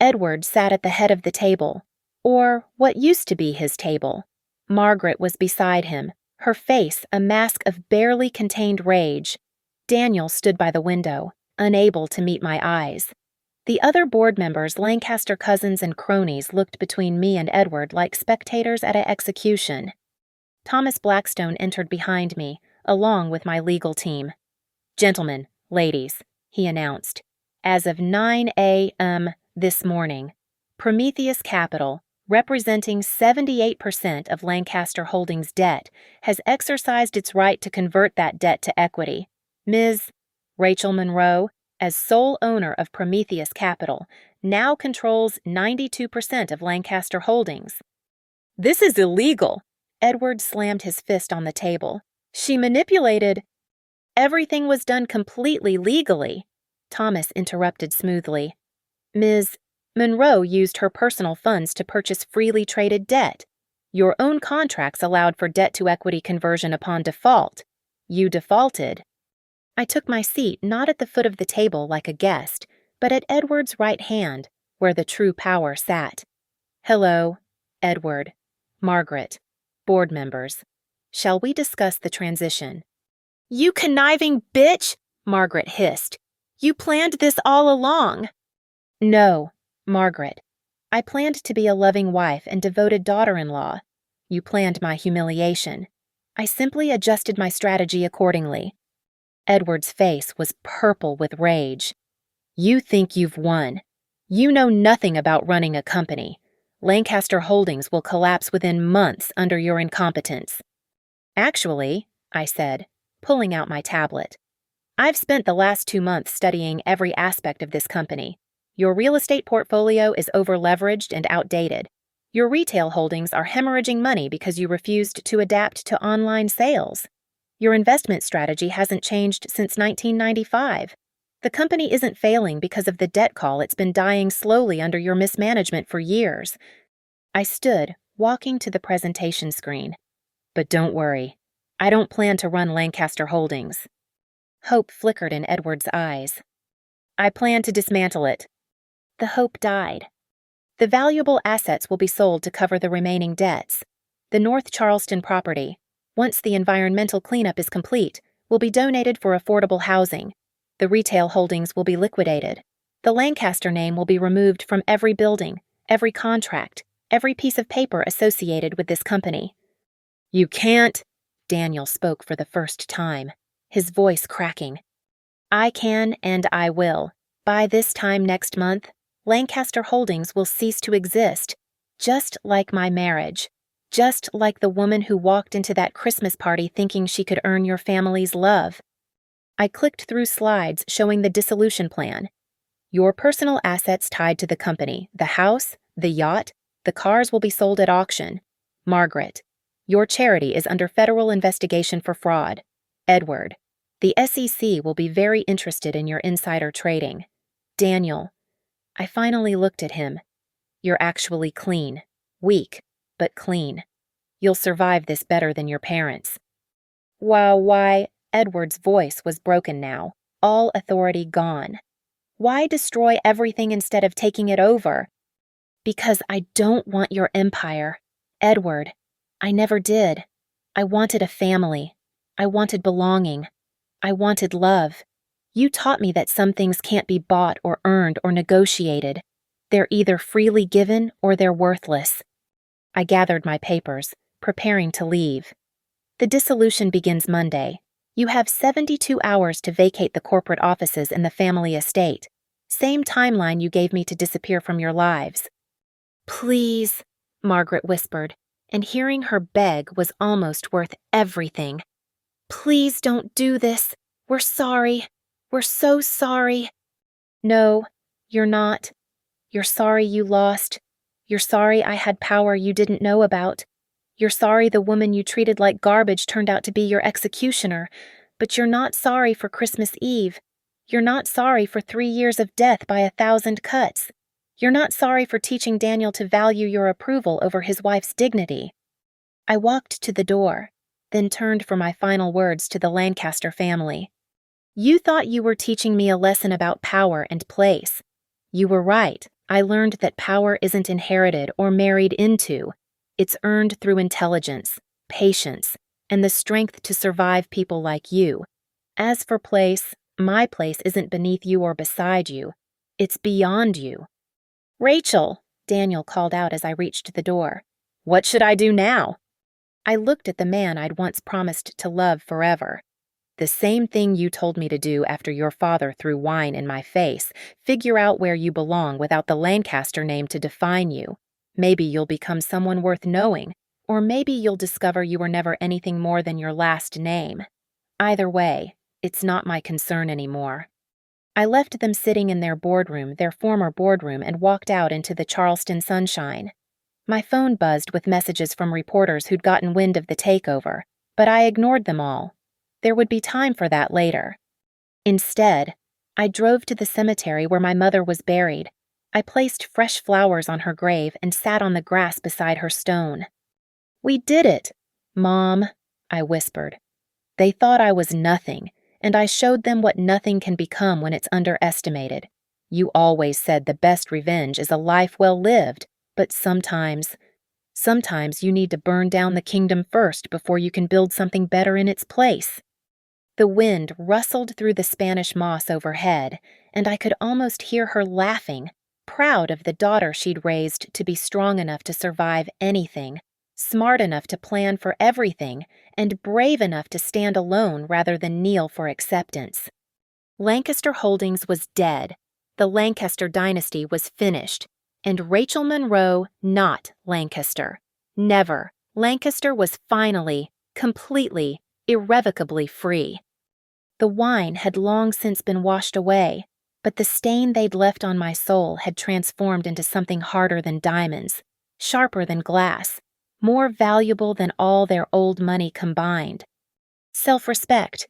Edward sat at the head of the table, or what used to be his table. Margaret was beside him, her face a mask of barely contained rage. Daniel stood by the window, unable to meet my eyes. The other board members, Lancaster cousins and cronies, looked between me and Edward like spectators at an execution. Thomas Blackstone entered behind me, along with my legal team. "Gentlemen, ladies," he announced. As of 9 a.m. this morning, Prometheus Capital, representing 78% of Lancaster Holdings' debt, has exercised its right to convert that debt to equity. Ms. Rachel Monroe, as sole owner of Prometheus Capital, now controls 92% of Lancaster Holdings. This is illegal. Edward slammed his fist on the table. She manipulated. Everything was done completely legally, Thomas interrupted smoothly. Ms. Monroe used her personal funds to purchase freely traded debt. Your own contracts allowed for debt-to-equity conversion upon default. You defaulted. I took my seat not at the foot of the table like a guest, but at Edward's right hand, where the true power sat. Hello, Edward, Margaret, board members. Shall we discuss the transition? You conniving bitch, Margaret hissed. You planned this all along. No, Margaret. I planned to be a loving wife and devoted daughter-in-law. You planned my humiliation. I simply adjusted my strategy accordingly. Edward's face was purple with rage. You think you've won. You know nothing about running a company. Lancaster Holdings will collapse within months under your incompetence. Actually, I said, pulling out my tablet, I've spent the last 2 months studying every aspect of this company. Your real estate portfolio is over-leveraged and outdated. Your retail holdings are hemorrhaging money because you refused to adapt to online sales. Your investment strategy hasn't changed since 1995. The company isn't failing because of the debt call. It's been dying slowly under your mismanagement for years. I stood, walking to the presentation screen. But don't worry. I don't plan to run Lancaster Holdings. Hope flickered in Edward's eyes. I plan to dismantle it. The hope died. The valuable assets will be sold to cover the remaining debts. The North Charleston property, once the environmental cleanup is complete, will be donated for affordable housing. The retail holdings will be liquidated. The Lancaster name will be removed from every building, every contract, every piece of paper associated with this company. You can't, Daniel spoke for the first time, his voice cracking. I can and I will. By this time next month, Lancaster Holdings will cease to exist, just like my marriage, just like the woman who walked into that Christmas party thinking she could earn your family's love. I clicked through slides showing the dissolution plan. Your personal assets tied to the company, the house, the yacht, the cars will be sold at auction. Margaret, your charity is under federal investigation for fraud. Edward, the SEC will be very interested in your insider trading. Daniel, I finally looked at him. You're actually clean. Weak, but clean. You'll survive this better than your parents. Why, Edward's voice was broken now, all authority gone. Why destroy everything instead of taking it over? Because I don't want your empire. Edward, I never did. I wanted a family. I wanted belonging. I wanted love. You taught me that some things can't be bought or earned or negotiated. They're either freely given or they're worthless. I gathered my papers, preparing to leave. The dissolution begins Monday. You have 72 hours to vacate the corporate offices in the family estate. Same timeline you gave me to disappear from your lives. Please, Margaret whispered, and hearing her beg was almost worth everything. Please don't do this. We're sorry. We're so sorry. No, you're not. You're sorry you lost. You're sorry I had power you didn't know about. You're sorry the woman you treated like garbage turned out to be your executioner. But you're not sorry for Christmas Eve. You're not sorry for 3 years of death by 1,000 cuts. You're not sorry for teaching Daniel to value your approval over his wife's dignity. I walked to the door, then turned for my final words to the Lancaster family. You thought you were teaching me a lesson about power and place. You were right. I learned that power isn't inherited or married into. It's earned through intelligence, patience, and the strength to survive people like you. As for place, my place isn't beneath you or beside you. It's beyond you. Rachel, Daniel called out as I reached the door. What should I do now? I looked at the man I'd once promised to love forever. The same thing you told me to do after your father threw wine in my face. Figure out where you belong without the Lancaster name to define you. Maybe you'll become someone worth knowing, or maybe you'll discover you were never anything more than your last name. Either way, it's not my concern anymore. I left them sitting in their boardroom, their former boardroom, and walked out into the Charleston sunshine. My phone buzzed with messages from reporters who'd gotten wind of the takeover, but I ignored them all. There would be time for that later. Instead, I drove to the cemetery where my mother was buried. I placed fresh flowers on her grave and sat on the grass beside her stone. "We did it, Mom," I whispered. They thought I was nothing, and I showed them what nothing can become when it's underestimated. You always said the best revenge is a life well lived, but sometimes you need to burn down the kingdom first before you can build something better in its place. The wind rustled through the Spanish moss overhead, and I could almost hear her laughing, proud of the daughter she'd raised to be strong enough to survive anything, smart enough to plan for everything, and brave enough to stand alone rather than kneel for acceptance. Lancaster Holdings was dead. The Lancaster dynasty was finished. And Rachel Monroe not Lancaster. Never. Lancaster was finally, completely, irrevocably free. The wine had long since been washed away, but the stain they'd left on my soul had transformed into something harder than diamonds, sharper than glass, more valuable than all their old money combined. Self-respect.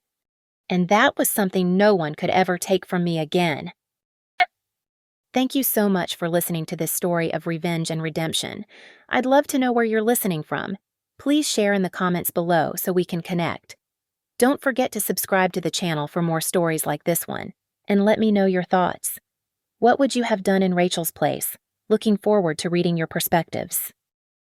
And that was something no one could ever take from me again. Thank you so much for listening to this story of revenge and redemption. I'd love to know where you're listening from. Please share in the comments below so we can connect. Don't forget to subscribe to the channel for more stories like this one, and let me know your thoughts. What would you have done in Rachel's place? Looking forward to reading your perspectives.